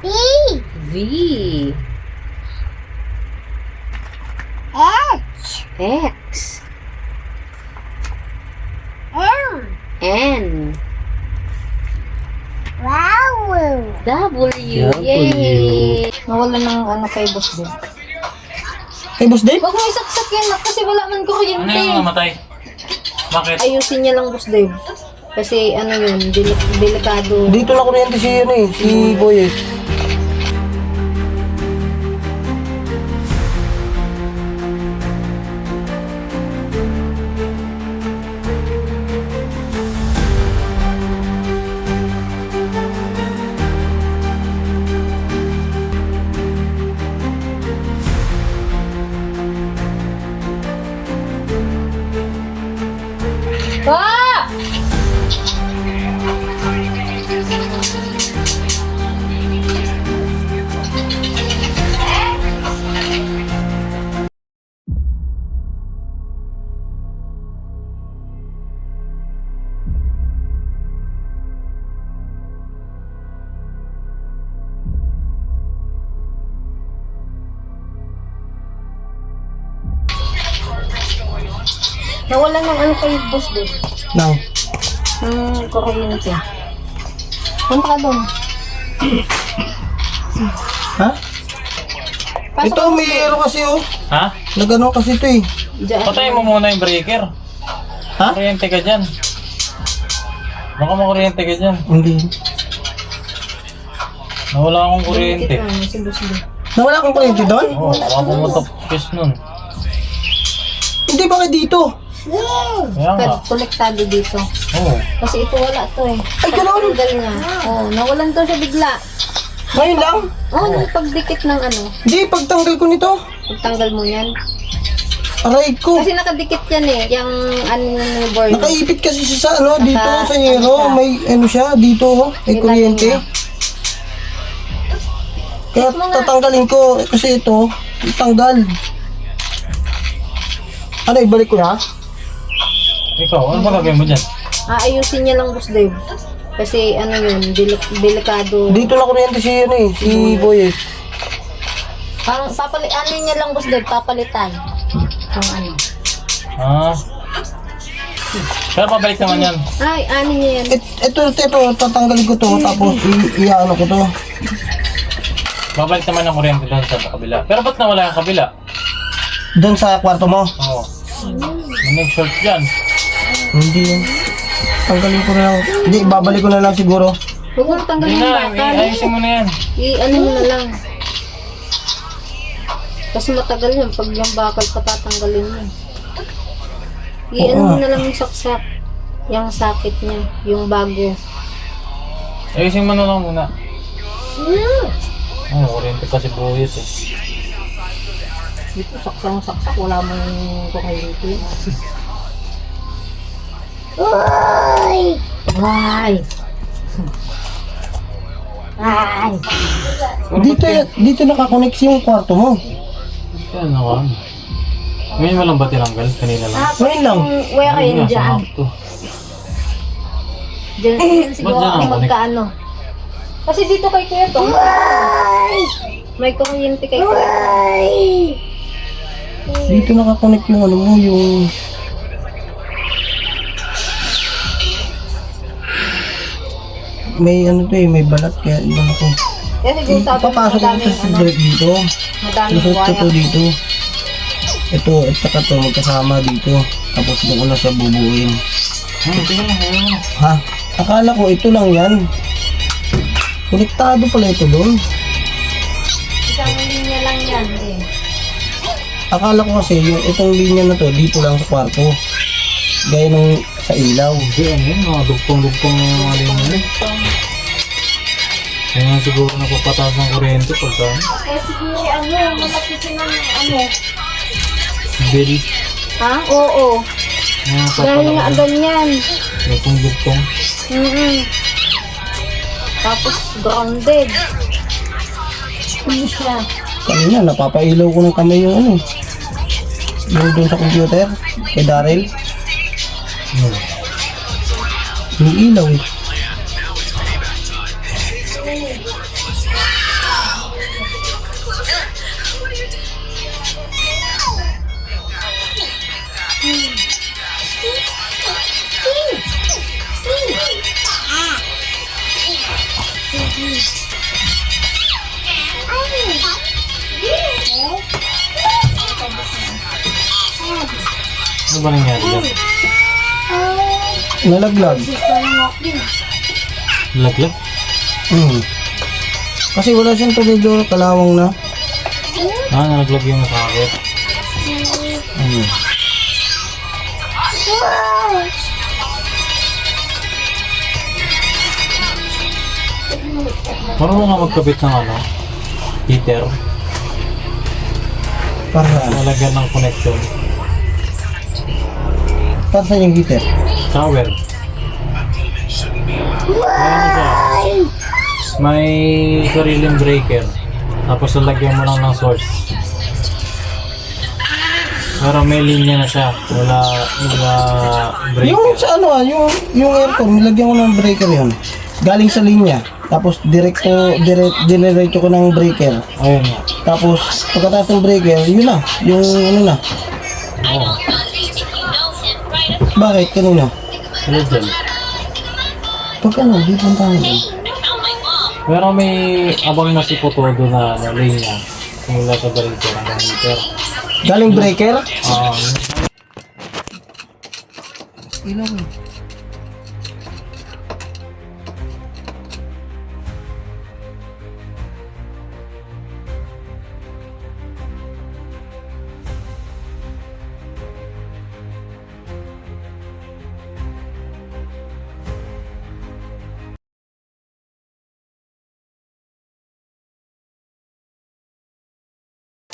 V. V. H. X. M. N. W. W. Yay! Nawala ng ano kay Boss Dave. Kay Boss Dave? Huwag mo isaksak yan kasi wala man kuryente. Ano yung namatay? Bakit? Ayusin niya lang, Boss Dave. Kasi ano yun, delikado. Dito na kuryente si ano eh, si Boy eh. Ah! Nawala ng ano kay Boss Dave. Nang. Kuryente. Punta ka doon. Ha? Pasok Ito ka, Boss may Dave. ano kasi oh. Ha? Nagano kasi ito eh. Diyan. Patayin mo muna yung breaker. Ha? Kuryente ka dyan. Baka makuryente ka dyan. Hindi. Nawala akong kuryente. Dikit lang, si Boss Dave. Nawala kang kuryente doon? Oo, baka pumutok fuse nun. Hindi, bakit dito? Kaya nga. Konektado dito. Oo. Kasi ito wala to eh. Ay, ganun! Pagtanggal niya. Oh, nawalan to siya bigla. Ngayon lang? Nung pagdikit ng ano, Hindi, pagtanggal ko nito. pagtanggal mo yan. Aray ko. Kasi nakadikit yan eh, yung ano yung board. Nakaipit kasi siya sa ano, dito Naka- sa yero. ano siya? May ano siya, dito oh. May Yun lang kuryente. yun. Kaya Check mo nga. tatanggalin ko. Kasi ito, itanggal. Ano, ibalik ko na? Ikaw, ano ba gagawin mo dyan? Aayusin niya lang, Boss Dave. Kasi ano yun, delikado. Dito na kuryente si ano eh, si Boy eh. Parang ano niya lang, Boss Dave, papalitan. Ang ano. Ah. Pero pabalik naman yan. Ay, ano niya yan. Ito, tatanggalin ko to. Tapos, i-ano ko to. Babalik naman ang kuryente doon sa kabila. Pero ba't nawala yung kabila? Doon sa kwarto mo. Oo. May short dyan. Hindi yan. Tanggalin ko na lang. Hindi, babalik ko na lang siguro. Huwag mo tanggalin Hindi yung na, bakal. ayusin mo na yan. I-ano mo na lang. Kasi matagal yan pag yung bakal patatanggalin mo. I-ano mo na lang yung saksak. Yung sakit niya, yung bago. Ayusin mo na lang muna. Ano, kuryente kasi buhit eh. Dito saksak, wala mo yung kuryente. Uy. Ay! Ay! Dito nakakonex yung kwarto mo. Yan, ako. Ngayon mo lang ba tinanggal? Kanina lang. Ngayon lang. Wala kayo Ayun nga, dyan. sumabog to. Diyan siguro Ba't dyan ako ang magkaano. Kasi dito kay Kuya to, may kuryente kay Kuya. Dito nakakonex yung ano mo, yung... May ano to eh, may balat kaya ano ko. Kaya siguro sabi mo Papasok ko ito sa dito. madaming Susot ko to wire. dito. Ito, at saka to, magkasama dito. Tapos doon ko na siya bubuuin. Tingnan mo, tingnan mo. Ha? Akala ko ito lang yan. Konektado pala ito doon. Isang linya lang yan eh. Akala ko kasi yung itong linya na to dito lang sa kwarto. Gaya nung sa ilaw. Hindi, ano yun, mga dugtong-dugtong na yung mga linya. Kaya nga siguro napapataas ng kuryente pagka Eh siguro ano, malakitin ng ano. bill. Ha? Oo. Mga Dahil nga papalaki. ganyan. Dugtong-dugtong. Tapos grounded. Ano siya? Kanina, napapailaw ko ng kamay yung ano. Yung doon sa computer, kay Daryl. Yung ilaw eh. Ano ba nangyari dyan? Nalaglag. Laglag? Kasi wala siyang tubig doon, kalawang na. Nalaglag yung sakit. Marunong nga magkabit ng ano? Heater. Para saan? Nalagyan ng connection. Para saan yung heater? Shower. Ayan siya. May sariling breaker. Tapos lalagyan mo lang ng source. Pero may linya na siya. Wala breaker. Yung sa ano yung aircon, nilagyan ko ng breaker yun. Galing sa linya. Tapos diretso ko ng breaker. Ayun nga. Tapos pagkatapos ng breaker, yun na. Yung ano na. Oo. Bakit? Kanino? Ano dyan? Pag ano, di puntahan doon. Pero may abang na si Potodo na linya. Mula sa breaker hanggang heater. Galing breaker? Ilaw eh.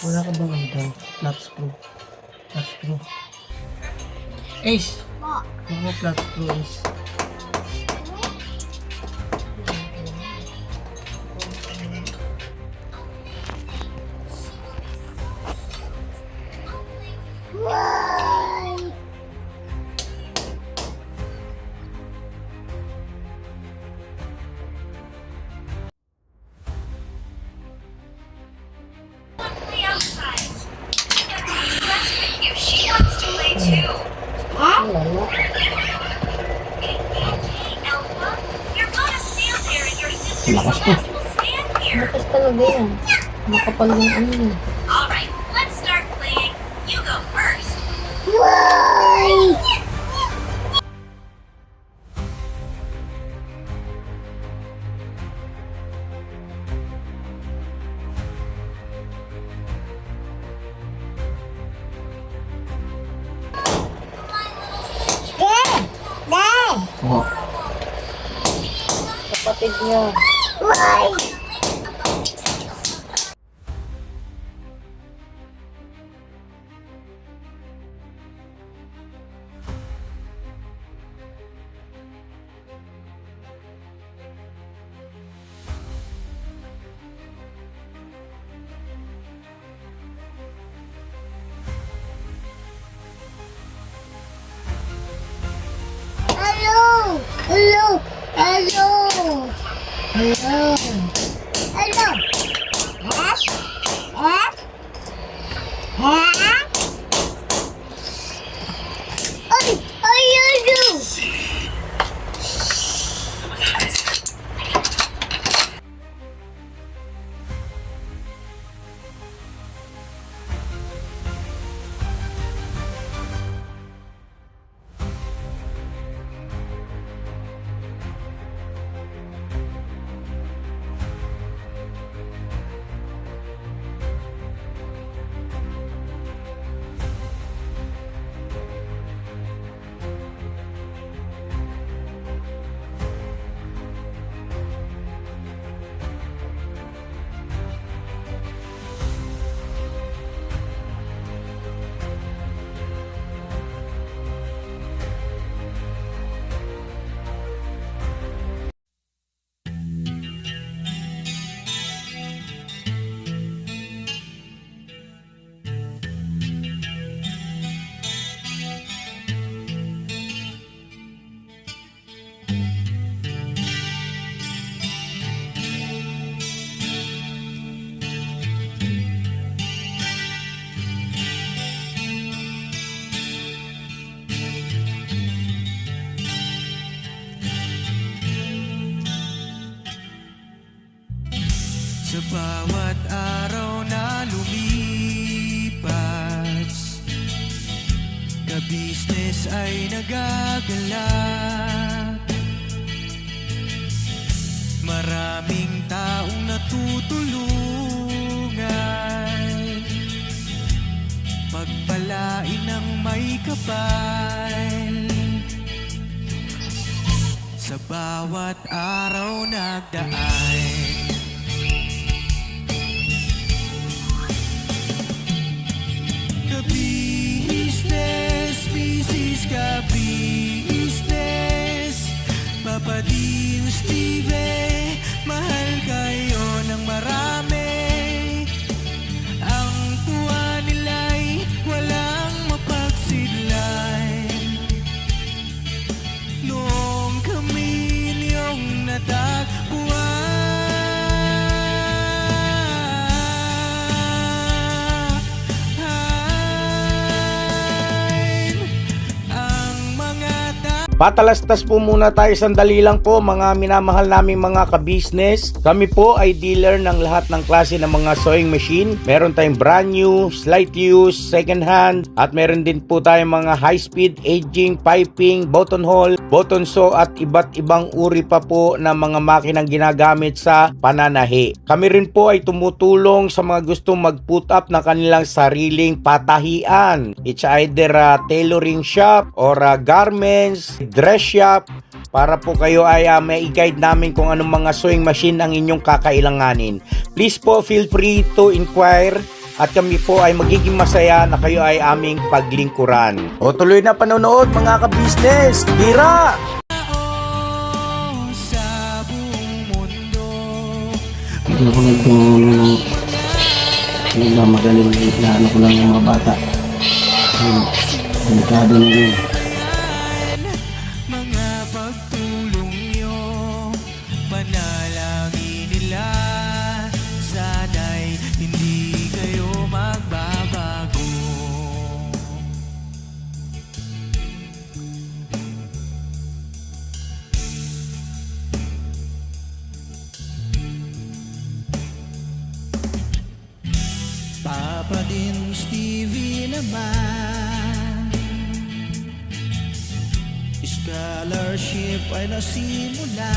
Wala ka bang ano dyan? Flat screw. Flat screw. Ace! Mga flat screw, Ace. If she wants to play too. Wala na. Elsa, you're gonna stand there and your sister Lakas to. will stand here. Makas talaga yan. Makapal yung ano yun. Alright, let's start playing. You go first. Oh. Kapatid niya. Hello! Hello! Hello! Hello! Hello! Huh? Huh? Huh? Ay! Ay! Hello! Sa bawat araw na lumipas, ka-business ay nagagalak. Maraming taong natutulungan, pagpalain ng may kapal. Sa bawat araw nagdaan, ka-business, business ka-business, Papa Dean, Steve, mahal kayo ng marami. Ang tuwa nila'y walang mapagsidlan. Noong kami niyong natagpuan, ang mga Patalastas po muna tayo sandali lang po mga minamahal naming mga ka-business. Kami po ay dealer ng lahat ng klase ng mga sewing machine. Meron tayong brand new, slight use, second hand, at meron din po tayong mga high speed, aging, piping, button hole, button sew at iba't ibang uri pa po ng mga makinang ginagamit sa pananahi. Kami rin po ay tumutulong sa mga gustong mag-put up ng kanilang sariling patahian. It's either a tailoring shop or a garments, dress shop, para po kayo ay may i-guide namin kung anong mga sewing machine ang inyong kakailanganin. Please po feel free to inquire at kami po ay magiging masaya na kayo ay aming paglingkuran. O tuloy na panonood mga ka-business! Tira! sa buong mundo. Hindi ako nagmagaling na ano ko lang yung mga bata. Delikado na yun. Mga pagtulong nyo, panalangin nila, sana'y hindi kayo magbabago. Papa din Stevie naman, scholarship ay nasimula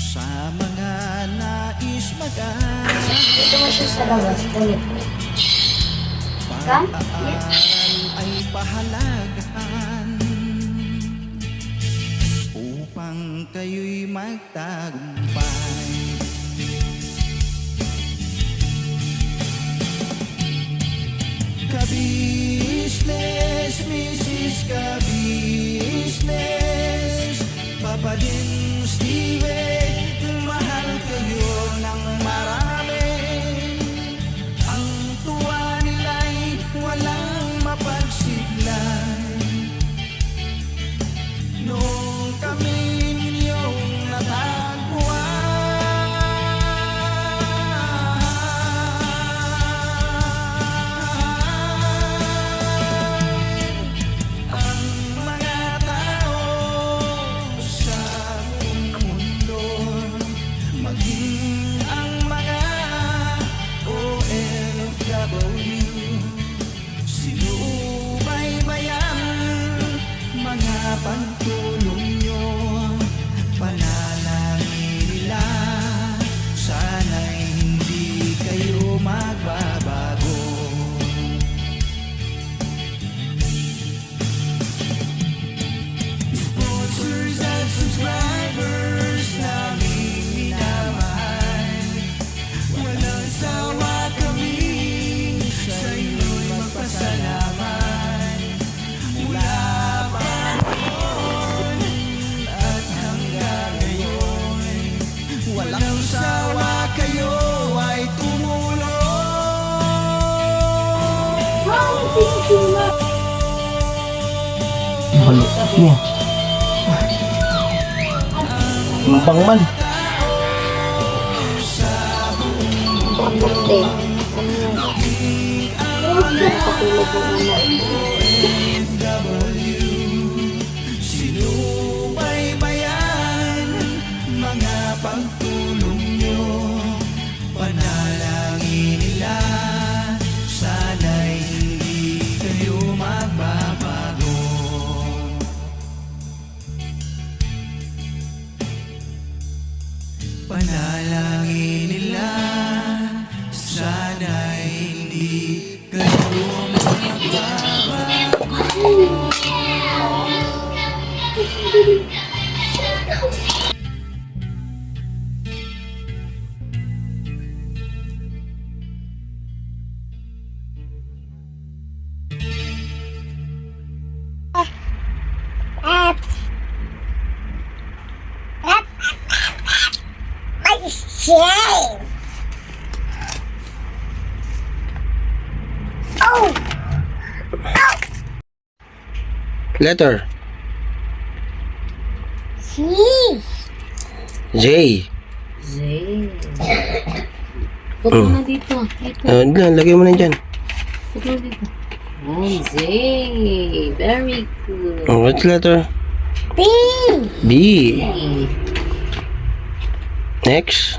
sa mga nais mag-aral. Ito mo siya sa labas. Ulit. Come? Pag-aaral ay pahalagahan upang kayo'y magtagumpay. Ka-business, Mrs. Ka-business, Papa din Steve, mahal kayo ng marami. Ang tuwa nila'y walang mapagsiglan. Noong kami ninyong natagpuan, ang mga tao sa buong mundo, maging ang mga OFW, sinubaybayan mga pagtulong nyo, panalangin nila, sana'y hindi kayo magbabago. Sponsors at subscribers naming minamahal, walang sawa kami sa inyo'y magpasalamat. Mula pa noon at hanggang ngayon, walang sawa kayo ay tumulong. Balik niya. Lumpang man. Puti. Ano yun? Nakatulog yung anak. Sinubaybayan mga Panalangin nila, sana'y hindi kayo magbabago. My shame. Oh. Letter. C. J. Zay. Put mo na dito. Dito. Lagay mo na dyan. Put mo dito. Ay, Zay. Very good. What's letter? B. B. Zay. Next.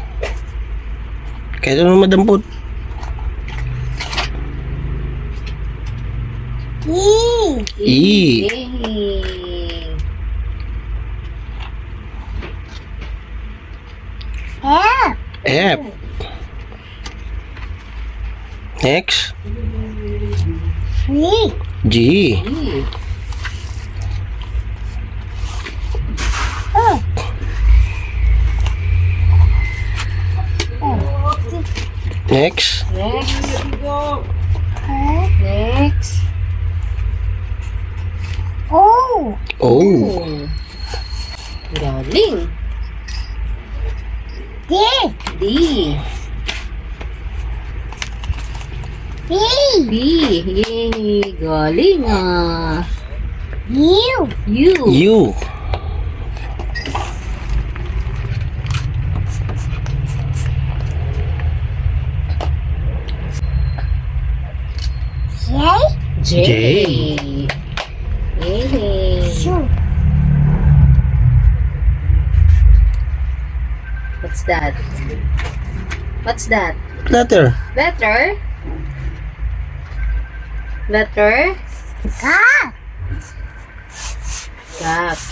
Kaya naman madampot. E. E. Yay. F. F. Next. G. G. E. O. Next. Next. O. Next. O. O. Oh. Galing. D. D. B. B. Yay. Galing ah. U. U. U. J. J. Yay. Shoe. What's that? What's that? Letter. Letter? Letter? Ka.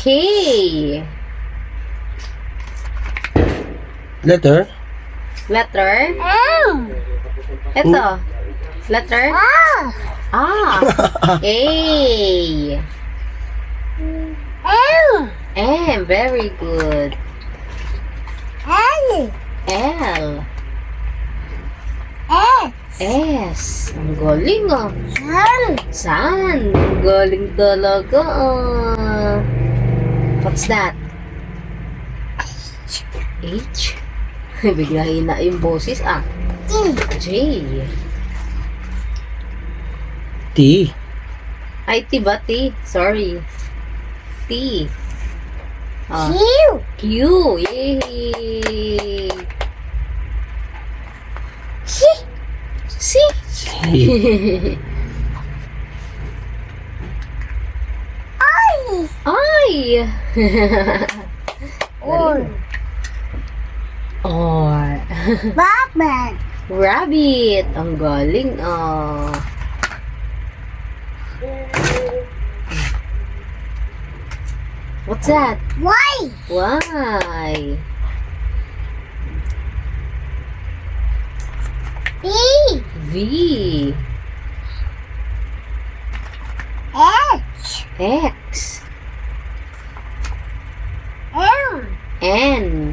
K. Letter. Letter? M. Ito. Letter? R. A. L. M. Very good. L. L. S. S. Ang galing ah. Sun. Sun. Ang galing talaga ah. What's that? H. Bigla hina yung boses ah. J. T. Ay, T ba? T? Sorry. T. Ah. Q. Q. Yay! C. C. I. Ay! Or. Or. Batman. Rabbit. Ang galing ah. What's that? Y. Why? B. V. H. X. M. N.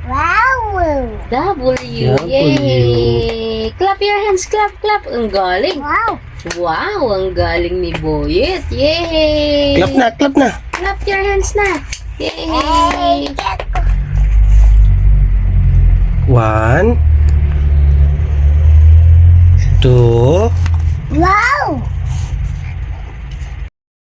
Wow. W. Yay! Clap your hands. Clap, clap. Ang galing. Wow. Wow, ang galing ni Boyet. Yay! Clap na, clap na. Clap your hands na. Yay! Hey. 1, 2, Wow.